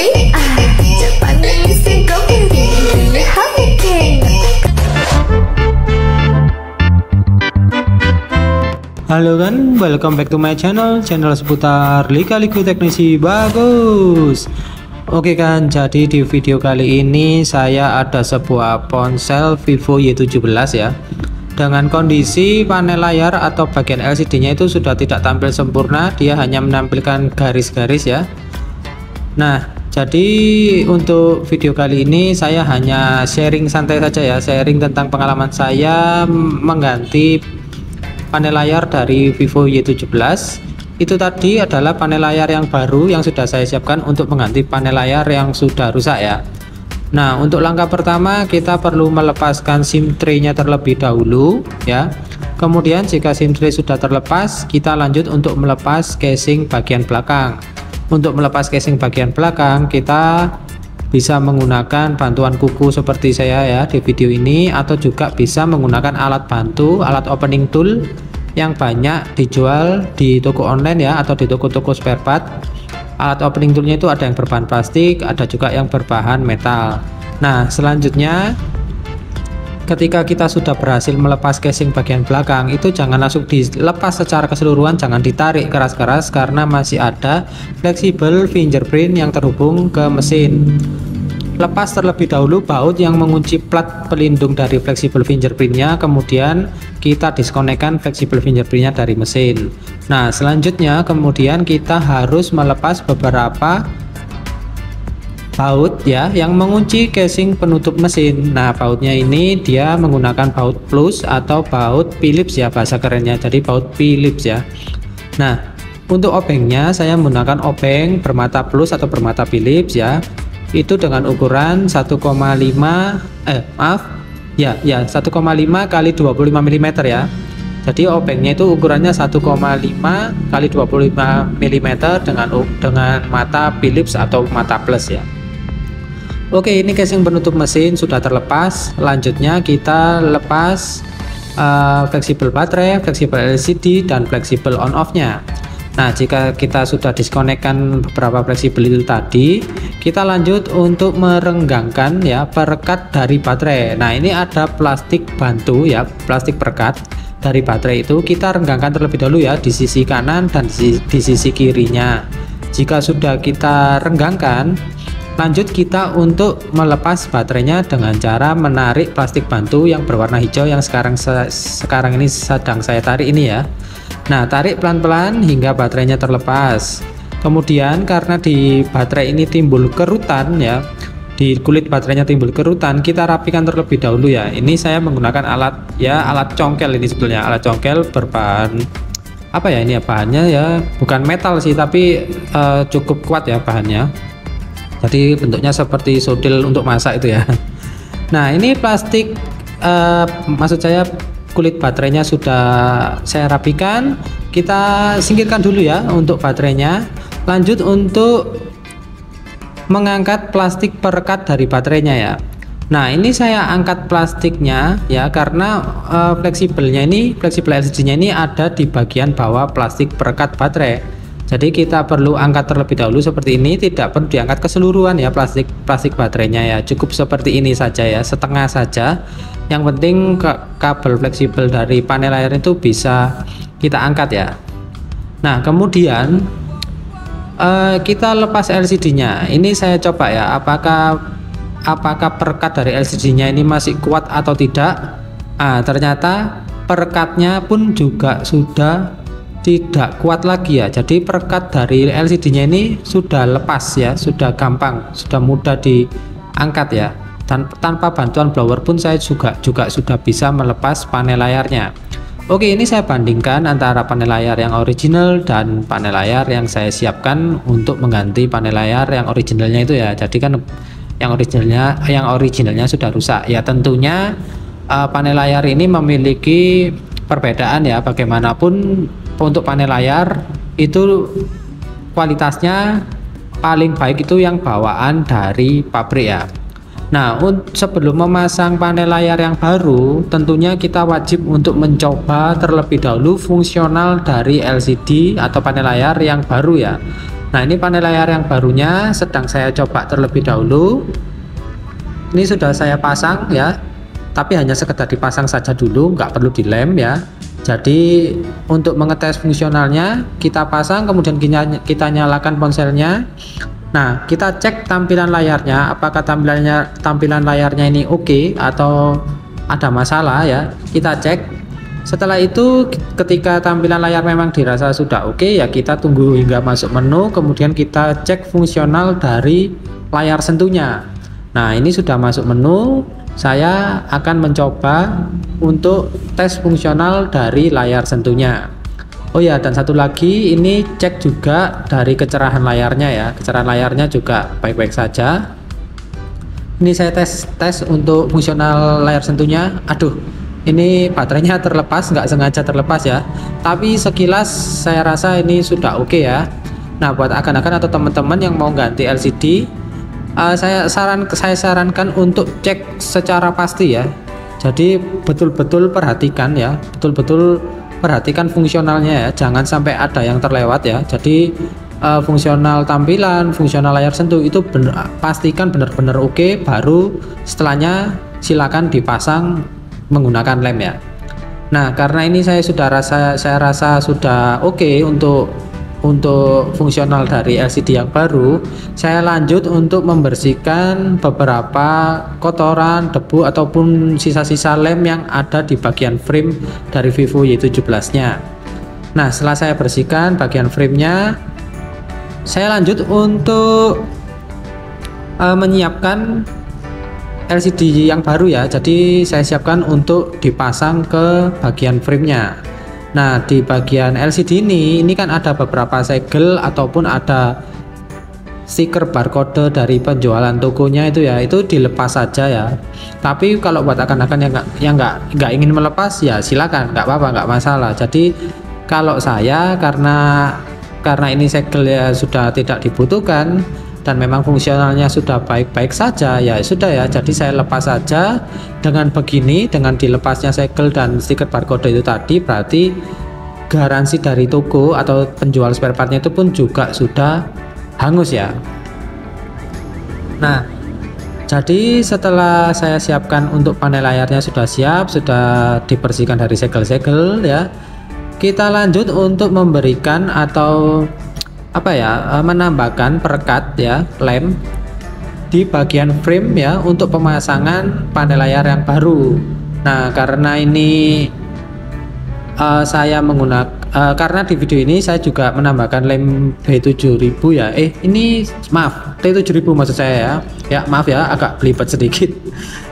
Halo kan, welcome back to my channel seputar lika-liku teknisi bagus. Oke kan, jadi di video kali ini saya ada sebuah ponsel Vivo Y17 ya, dengan kondisi panel layar atau bagian LCD nya itu sudah tidak tampil sempurna, dia hanya menampilkan garis-garis ya. Nah, jadi untuk video kali ini saya hanya sharing santai saja ya, sharing tentang pengalaman saya mengganti panel layar dari Vivo Y17. Itu tadi adalah panel layar yang baru yang sudah saya siapkan untuk mengganti panel layar yang sudah rusak ya. Nah, untuk langkah pertama kita perlu melepaskan SIM tray-nya terlebih dahulu ya. Kemudian jika SIM tray sudah terlepas, kita lanjut untuk melepas casing bagian belakang. Untuk melepas casing bagian belakang, kita bisa menggunakan bantuan kuku seperti saya ya di video ini, atau juga bisa menggunakan alat bantu, alat opening tool yang banyak dijual di toko online ya, atau di toko-toko spare part. Alat opening toolnya itu ada yang berbahan plastik, ada juga yang berbahan metal. Nah, selanjutnya ketika kita sudah berhasil melepas casing bagian belakang, itu jangan langsung dilepas secara keseluruhan, jangan ditarik keras-keras karena masih ada fleksibel fingerprint yang terhubung ke mesin. Lepas terlebih dahulu baut yang mengunci plat pelindung dari fleksibel fingerprintnya, kemudian kita diskonekkan fleksibel fingerprintnya dari mesin. Nah, selanjutnya kemudian kita harus melepas beberapa baut ya yang mengunci casing penutup mesin. Nah, bautnya ini dia menggunakan baut plus atau baut Phillips ya bahasa kerennya, jadi baut Phillips ya. Nah, untuk obengnya saya menggunakan obeng bermata plus atau bermata Phillips ya, itu dengan ukuran 1,5 kali 25 mm ya. Jadi obengnya itu ukurannya 1,5 kali 25 mm dengan mata Phillips atau mata plus ya. Oke, ini casing penutup mesin sudah terlepas. Lanjutnya kita lepas fleksibel baterai, fleksibel LCD, dan fleksibel on off nya. Nah, jika kita sudah diskonekkan beberapa fleksibel itu tadi, kita lanjut untuk merenggangkan ya perekat dari baterai. Nah, ini ada plastik bantu ya, plastik perekat dari baterai itu kita renggangkan terlebih dahulu ya di sisi kanan dan di sisi kirinya. Jika sudah kita renggangkan, lanjut kita untuk melepas baterainya dengan cara menarik plastik bantu yang berwarna hijau yang sekarang ini sedang saya tarik ini ya. Nah, tarik pelan-pelan hingga baterainya terlepas. Kemudian karena di baterai ini timbul kerutan ya, di kulit baterainya timbul kerutan, kita rapikan terlebih dahulu ya. Ini saya menggunakan alat congkel, ini sebetulnya alat congkel berbahan apa ya, ini ya bahannya ya, bukan metal sih tapi cukup kuat ya bahannya. Jadi bentuknya seperti sodil untuk masak itu ya. Nah, ini plastik maksud saya kulit baterainya sudah saya rapikan, kita singkirkan dulu ya untuk baterainya. Lanjut untuk mengangkat plastik perekat dari baterainya ya. Nah, ini saya angkat plastiknya ya karena fleksibel LCD nya ini ada di bagian bawah plastik perekat baterai. Jadi kita perlu angkat terlebih dahulu seperti ini, tidak perlu diangkat keseluruhan ya plastik baterainya ya, cukup seperti ini saja ya, setengah saja. Yang penting kabel fleksibel dari panel layar itu bisa kita angkat ya. Nah, kemudian kita lepas LCD-nya. Ini saya coba ya, apakah perekat dari LCD-nya ini masih kuat atau tidak. Ternyata perekatnya pun juga sudah tidak kuat lagi ya. Jadi perekat dari LCD-nya ini sudah lepas ya, sudah gampang, sudah mudah diangkat ya. Dan tanpa bantuan blower pun saya juga sudah bisa melepas panel layarnya. Oke, ini saya bandingkan antara panel layar yang original dan panel layar yang saya siapkan untuk mengganti panel layar yang originalnya itu ya. Jadi kan yang originalnya sudah rusak ya. Tentunya panel layar ini memiliki perbedaan ya. Bagaimanapun untuk panel layar itu kualitasnya paling baik itu yang bawaan dari pabrik ya. Nah, sebelum memasang panel layar yang baru, tentunya kita wajib untuk mencoba terlebih dahulu fungsional dari LCD atau panel layar yang baru ya. Nah, ini panel layar yang barunya sedang saya coba terlebih dahulu. Ini sudah saya pasang ya, tapi hanya sekedar dipasang saja dulu, nggak perlu dilem ya. Jadi untuk mengetes fungsionalnya, kita pasang kemudian kita nyalakan ponselnya. Nah, kita cek tampilan layarnya, apakah tampilan layarnya ini oke atau ada masalah ya. Kita cek. Setelah itu, ketika tampilan layar memang dirasa sudah oke ya, kita tunggu hingga masuk menu, kemudian kita cek fungsional dari layar sentuhnya. Nah, ini sudah masuk menu, saya akan mencoba untuk tes fungsional dari layar sentuhnya. Oh ya, dan satu lagi, ini cek juga dari kecerahan layarnya ya. Kecerahan layarnya juga baik-baik saja. Ini saya tes untuk fungsional layar sentuhnya. Aduh, ini baterainya terlepas, nggak sengaja terlepas ya, tapi sekilas saya rasa ini sudah oke ya. Nah, buat akan-akan atau teman-teman yang mau ganti LCD, saya sarankan untuk cek secara pasti ya. Jadi betul-betul perhatikan ya, betul-betul perhatikan fungsionalnya ya, jangan sampai ada yang terlewat ya. Jadi fungsional tampilan, fungsional layar sentuh itu pastikan benar-benar oke, baru setelahnya silakan dipasang menggunakan lem ya. Nah, karena ini saya rasa sudah oke untuk fungsional dari LCD yang baru, saya lanjut untuk membersihkan beberapa kotoran, debu ataupun sisa-sisa lem yang ada di bagian frame dari Vivo Y17-nya. Nah, setelah saya bersihkan bagian framenya, saya lanjut untuk menyiapkan LCD yang baru ya. Jadi saya siapkan untuk dipasang ke bagian framenya. Nah, di bagian LCD ini kan ada beberapa segel ataupun ada stiker barcode dari penjualan tokonya itu ya, itu dilepas saja ya. Tapi kalau buat akan-akan yang nggak ingin melepas ya silakan, nggak apa-apa, nggak masalah. Jadi kalau saya karena ini segel ya sudah tidak dibutuhkan dan memang fungsionalnya sudah baik-baik saja ya sudah ya, jadi saya lepas saja. Dengan begini, dengan dilepasnya segel dan stiker barcode itu tadi, berarti garansi dari toko atau penjual spare partnya itu pun juga sudah hangus ya. Nah, jadi setelah saya siapkan untuk panel layarnya sudah siap, sudah dibersihkan dari segel-segel ya, kita lanjut untuk memberikan atau menambahkan perekat ya, lem di bagian frame ya untuk pemasangan panel layar yang baru. Nah, karena ini saya menggunakan karena di video ini saya juga menambahkan lem B7000 ya. Ini maaf, T7000 maksud saya ya. Ya, maaf ya, agak belibet sedikit.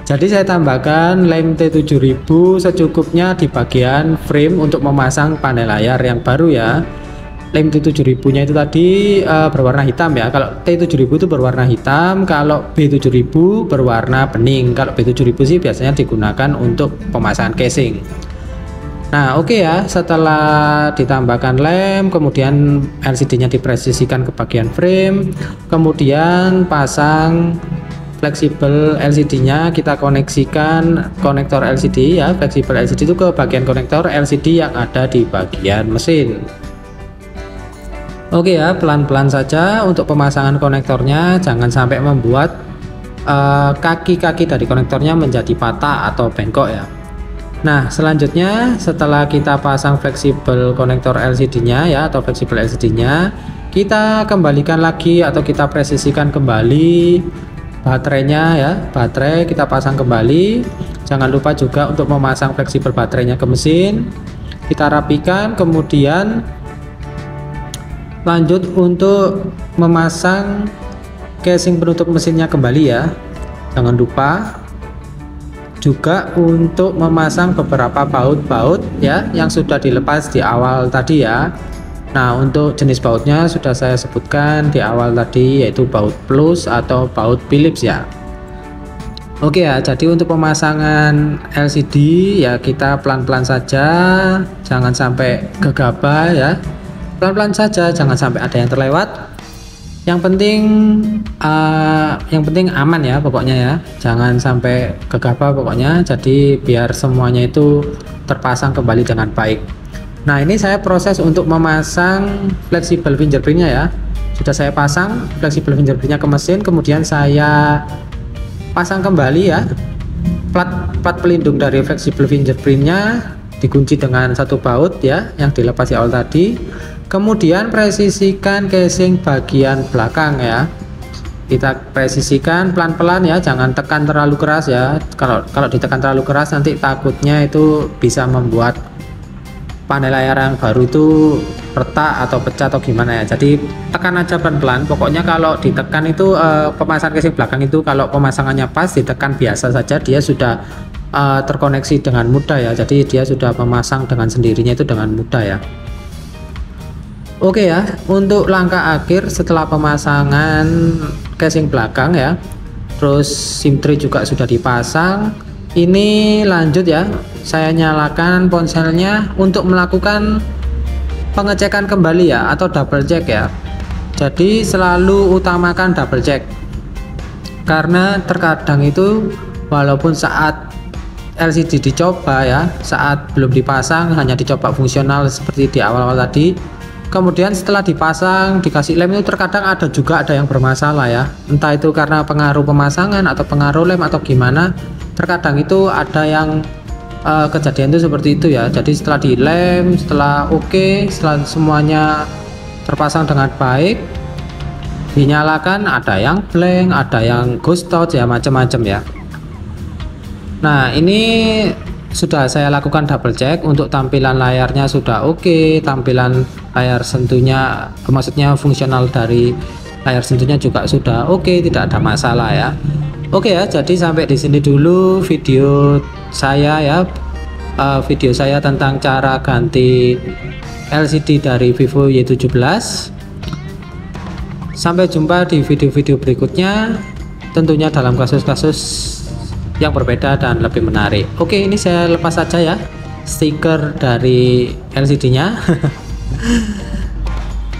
Jadi saya tambahkan lem T7000 secukupnya di bagian frame untuk memasang panel layar yang baru ya. Lem T7000 nya itu tadi berwarna hitam ya. Kalau T7000 itu berwarna hitam, kalau B7000 berwarna bening. Kalau B7000 sih biasanya digunakan untuk pemasangan casing. Nah, oke ya, setelah ditambahkan lem, kemudian LCD nya dipresisikan ke bagian frame, kemudian pasang fleksibel LCD nya, kita koneksikan konektor LCD ya, fleksibel LCD itu ke bagian konektor LCD yang ada di bagian mesin. Oke ya, pelan-pelan saja untuk pemasangan konektornya, jangan sampai membuat kaki-kaki dari konektornya menjadi patah atau bengkok ya. Nah, selanjutnya setelah kita pasang fleksibel konektor LCD-nya ya, atau fleksibel LCD-nya, kita kembalikan lagi atau kita presisikan kembali baterainya ya, baterai kita pasang kembali. Jangan lupa juga untuk memasang fleksibel baterainya ke mesin. Kita rapikan, kemudian lanjut untuk memasang casing penutup mesinnya kembali ya. Jangan lupa juga untuk memasang beberapa baut-baut ya yang sudah dilepas di awal tadi ya. Nah, untuk jenis bautnya sudah saya sebutkan di awal tadi, yaitu baut plus atau baut Phillips ya. Oke ya, jadi untuk pemasangan LCD ya kita pelan-pelan saja, jangan sampai gegabah ya. Pelan-pelan saja, jangan sampai ada yang terlewat. Yang penting aman ya pokoknya ya, jangan sampai gegabah pokoknya. Jadi biar semuanya itu terpasang kembali dengan baik. Nah, ini saya proses untuk memasang fleksibel fingerprintnya ya. Sudah saya pasang fleksibel fingerprintnya ke mesin, kemudian saya pasang kembali ya plat pelindung dari fleksibel fingerprintnya, dikunci dengan satu baut ya yang dilepas di awal tadi. Kemudian presisikan casing bagian belakang ya, kita presisikan pelan-pelan ya, jangan tekan terlalu keras ya. Kalau ditekan terlalu keras nanti takutnya itu bisa membuat panel layar yang baru itu retak atau pecah atau gimana ya. Jadi tekan aja pelan-pelan. Pokoknya kalau ditekan itu pemasangan casing belakang itu kalau pemasangannya pas, ditekan biasa saja dia sudah terkoneksi dengan mudah ya. Jadi dia sudah memasang dengan sendirinya itu dengan mudah ya. Oke ya, untuk langkah akhir setelah pemasangan casing belakang ya, terus SIM tray juga sudah dipasang. Ini lanjut ya, saya nyalakan ponselnya untuk melakukan pengecekan kembali ya, atau double check ya. Jadi selalu utamakan double check, karena terkadang itu walaupun saat LCD dicoba ya, saat belum dipasang hanya dicoba fungsional seperti di awal-awal tadi, kemudian setelah dipasang dikasih lem itu terkadang ada yang bermasalah ya, entah itu karena pengaruh pemasangan atau pengaruh lem atau gimana. Terkadang itu ada yang kejadian itu seperti itu ya. Jadi setelah dilem, setelah setelah semuanya terpasang dengan baik, dinyalakan ada yang blank, ada yang ghost out ya, macam-macam ya. Nah ini sudah saya lakukan double check, untuk tampilan layarnya sudah tampilan layar sentuhnya, maksudnya fungsional dari layar sentuhnya juga sudah tidak ada masalah ya. Ya, jadi sampai di sini dulu video saya ya, video saya tentang cara ganti LCD dari Vivo Y17. Sampai jumpa di video-video berikutnya, tentunya dalam kasus-kasus yang berbeda dan lebih menarik. Ini saya lepas saja ya stiker dari LCD-nya.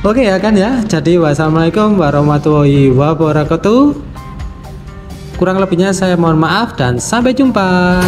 Ya kan ya. Jadi wassalamualaikum warahmatullahi wabarakatuh. Kurang lebihnya saya mohon maaf dan sampai jumpa.